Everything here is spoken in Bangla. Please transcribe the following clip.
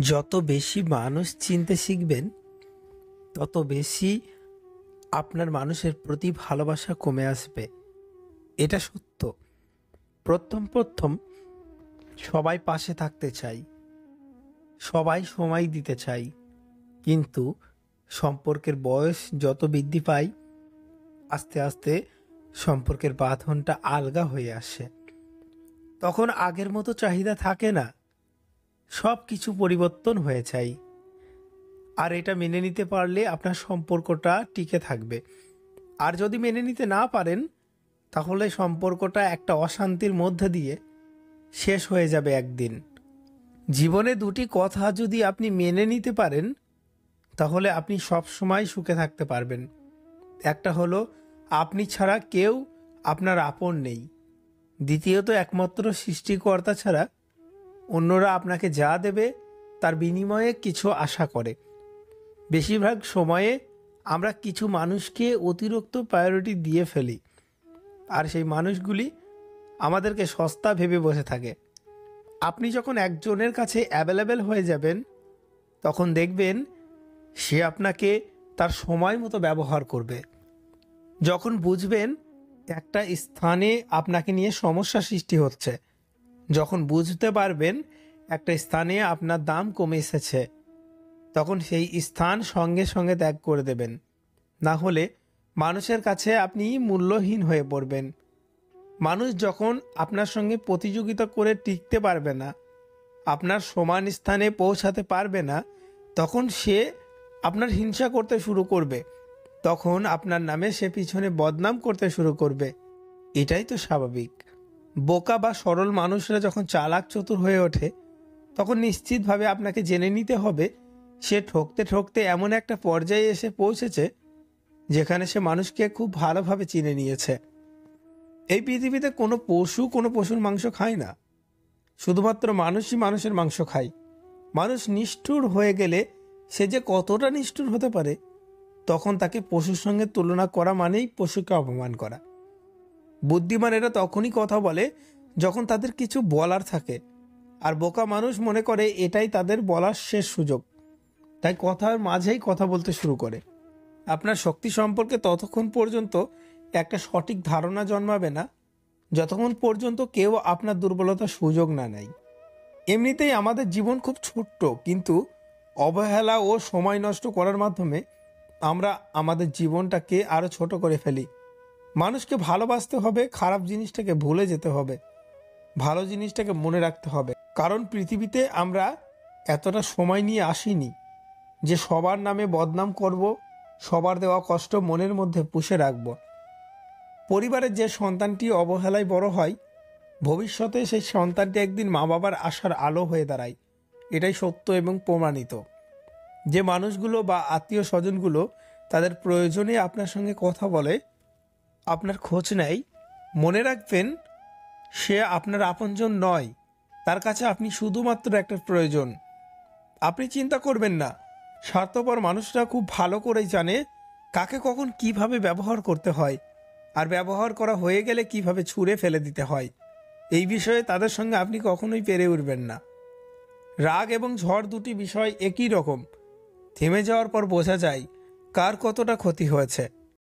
যত বেশি মানুষ চিনতে শিখবেন, তত বেশি আপনার মানুষের প্রতি ভালোবাসা কমে আসবে। এটা সত্য। প্রথম প্রথম সবাই পাশে থাকতে চাই, সবাই সময় দিতে চাই, কিন্তু সম্পর্কের বয়স যত বৃদ্ধি পায়, আস্তে আস্তে সম্পর্কের বাঁধনটা আলগা হয়ে আসে। তখন আগের মতো চাহিদা থাকে না, সব কিছু পরিবর্তন হয়ে যায়। আর এটা মেনে নিতে পারলে আপনার সম্পর্কটা টিকে থাকবে। আর যদি মেনে নিতে না পারেন, তাহলে সম্পর্কটা একটা অশান্তির মধ্যে দিয়ে শেষ হয়ে যাবে একদিন। জীবনে দুটি কথা যদি আপনি মেনে নিতে পারেন, তাহলে আপনি সব সময় সুখে থাকতে পারবেন। একটা হলো, আপনি ছাড়া কেউ আপনার আপন নেই। দ্বিতীয়ত, একমাত্র সৃষ্টিকর্তা ছাড়া অন্যরা আপনাকে যা দেবে তার বিনিময়ে কিছু আশা করে। বেশিরভাগ সময়ে আমরা কিছু মানুষকে অতিরিক্ত প্রায়োরিটি দিয়ে ফেলি, আর সেই মানুষগুলি আমাদেরকে সস্তা ভেবে বসে থাকে। আপনি যখন একজনের কাছে অ্যাভেলেবেল হয়ে যাবেন, তখন দেখবেন সে আপনাকে তার সময় মতো ব্যবহার করবে। যখন বুঝবেন একটা স্থানে আপনাকে নিয়ে সমস্যা সৃষ্টি হচ্ছে, যখন বুঝতে পারবেন একটা স্থানে আপনার দাম কমে এসেছে, তখন সেই স্থান সঙ্গে সঙ্গে ত্যাগ করে দেবেন। না হলে মানুষের কাছে আপনি মূল্যহীন হয়ে পড়বেন। মানুষ যখন আপনার সঙ্গে প্রতিযোগিতা করে টিকতে পারবে না, আপনার সমান স্থানে পৌঁছাতে পারবে না, তখন সে আপনার হিংসা করতে শুরু করবে। তখন আপনার নামে সে পিছনে বদনাম করতে শুরু করবে। এটাই তো স্বাভাবিক। বোকা বা সরল মানুষরা যখন চালাক চতুর হয়ে ওঠে, তখন নিশ্চিতভাবে আপনাকে জেনে নিতে হবে সে ঠকতে ঠকতে এমন একটা পর্যায়ে এসে পৌঁছেছে যেখানে সে মানুষকে খুব ভালোভাবে চিনে নিয়েছে। এই পৃথিবীতে কোনো পশুর মাংস খায় না, শুধুমাত্র মানুষই মানুষের মাংস খায়। মানুষ নিষ্ঠুর হয়ে গেলে সে যে কতটা নিষ্ঠুর হতে পারে, তখন তাকে পশুর সঙ্গে তুলনা করা মানেই পশুকে অপমান করা। বুদ্ধিমানেরা তখনই কথা বলে যখন তাদের কিছু বলার থাকে, আর বোকা মানুষ মনে করে এটাই তাদের বলার শেষ সুযোগ, তাই কথার মাঝেই কথা বলতে শুরু করে। আপনার শক্তি সম্পর্কে ততক্ষণ পর্যন্ত একটা সঠিক ধারণা জন্মাবে না, যতক্ষণ পর্যন্ত কেউ আপনার দুর্বলতার সুযোগ না নেয়। এমনিতেই আমাদের জীবন খুব ছোট্ট, কিন্তু অবহেলা ও সময় নষ্ট করার মাধ্যমে আমরা আমাদের জীবনটাকে আরও ছোট করে ফেলি। মানুষকে ভালোবাসতে হবে, খারাপ জিনিসটাকে ভুলে যেতে হবে, ভালো জিনিসটাকে মনে রাখতে হবে। কারণ পৃথিবীতে আমরা এতটা সময় নিয়ে আসিনি যে সবার নামে বদনাম করব, সবার দেওয়া কষ্ট মনের মধ্যে পুষে রাখব। পরিবারের যে সন্তানটি অবহেলায় বড় হয়, ভবিষ্যতে সেই সন্তানটি একদিন মা বাবার আশার আলো হয়ে দাঁড়ায়। এটাই সত্য এবং প্রমাণিত। যে মানুষগুলো বা আত্মীয় স্বজনগুলো তাদের প্রয়োজনে আপনার সঙ্গে কথা বলে, আপনার খোঁজ নেয়, মনে রাখবেন সে আপনার আপনজন নয়, তার কাছে আপনি শুধুমাত্র একটা প্রয়োজন। আপনি চিন্তা করবেন না, স্বার্থপর মানুষরা খুব ভালো করেই জানে কাকে কখন কিভাবে ব্যবহার করতে হয়, আর ব্যবহার করা হয়ে গেলে কিভাবে ছুঁড়ে ফেলে দিতে হয়। এই বিষয়ে তাদের সঙ্গে আপনি কখনোই পেরে উঠবেন না। রাগ এবং ঝড় দুটি বিষয় একই রকম। থেমে যাওয়ার পর বোঝা যায় কার কতটা ক্ষতি হয়েছে।